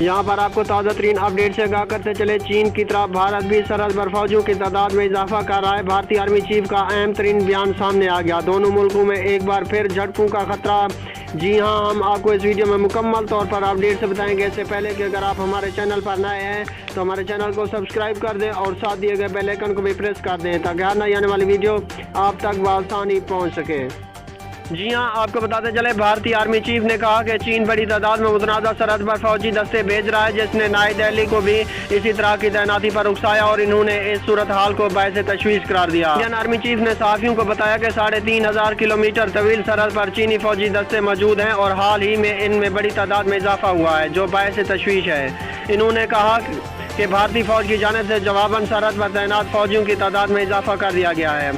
यहाँ पर आपको ताज़ा तरीन अपडेट से आगाह करते चले, चीन की तरफ भारत भी सरहद पर फौजियों की तादाद में इजाफा कर रहा है। भारतीय आर्मी चीफ का अहम तरीन बयान सामने आ गया। दोनों मुल्कों में एक बार फिर झड़पों का खतरा। जी हाँ, हम आपको इस वीडियो में मुकम्मल तौर पर अपडेट से बताएंगे। इससे पहले कि अगर आप हमारे चैनल पर नए हैं तो हमारे चैनल को सब्सक्राइब कर दें और साथ दिए गए बेल आइकन को भी प्रेस कर दें ताकि हर नई आने वाली वीडियो आप तक बआसानी पहुँच सके। जी हाँ, आपको बताते चले, भारतीय आर्मी चीफ ने कहा कि चीन बड़ी तादाद में मुतनाज़ा सरहद पर फौजी दस्ते भेज रहा है, जिसने नई दिल्ली को भी इसी तरह की तैनाती पर उकसाया और इन्होंने इस सूरत हाल को बायस तशवीश करार दिया। इंडियन आर्मी चीफ ने सहाफ़ियों को बताया कि 3500 किलोमीटर तवील सरहद पर चीनी फौजी दस्ते मौजूद हैं और हाल ही में इनमें बड़ी तादाद में इजाफा हुआ है, जो बायस तशवीश है। इन्होंने कहा कि भारतीय फौज की जानिब से जवाबन सरहद पर तैनात फौजियों की तादाद में इजाफा कर दिया गया है।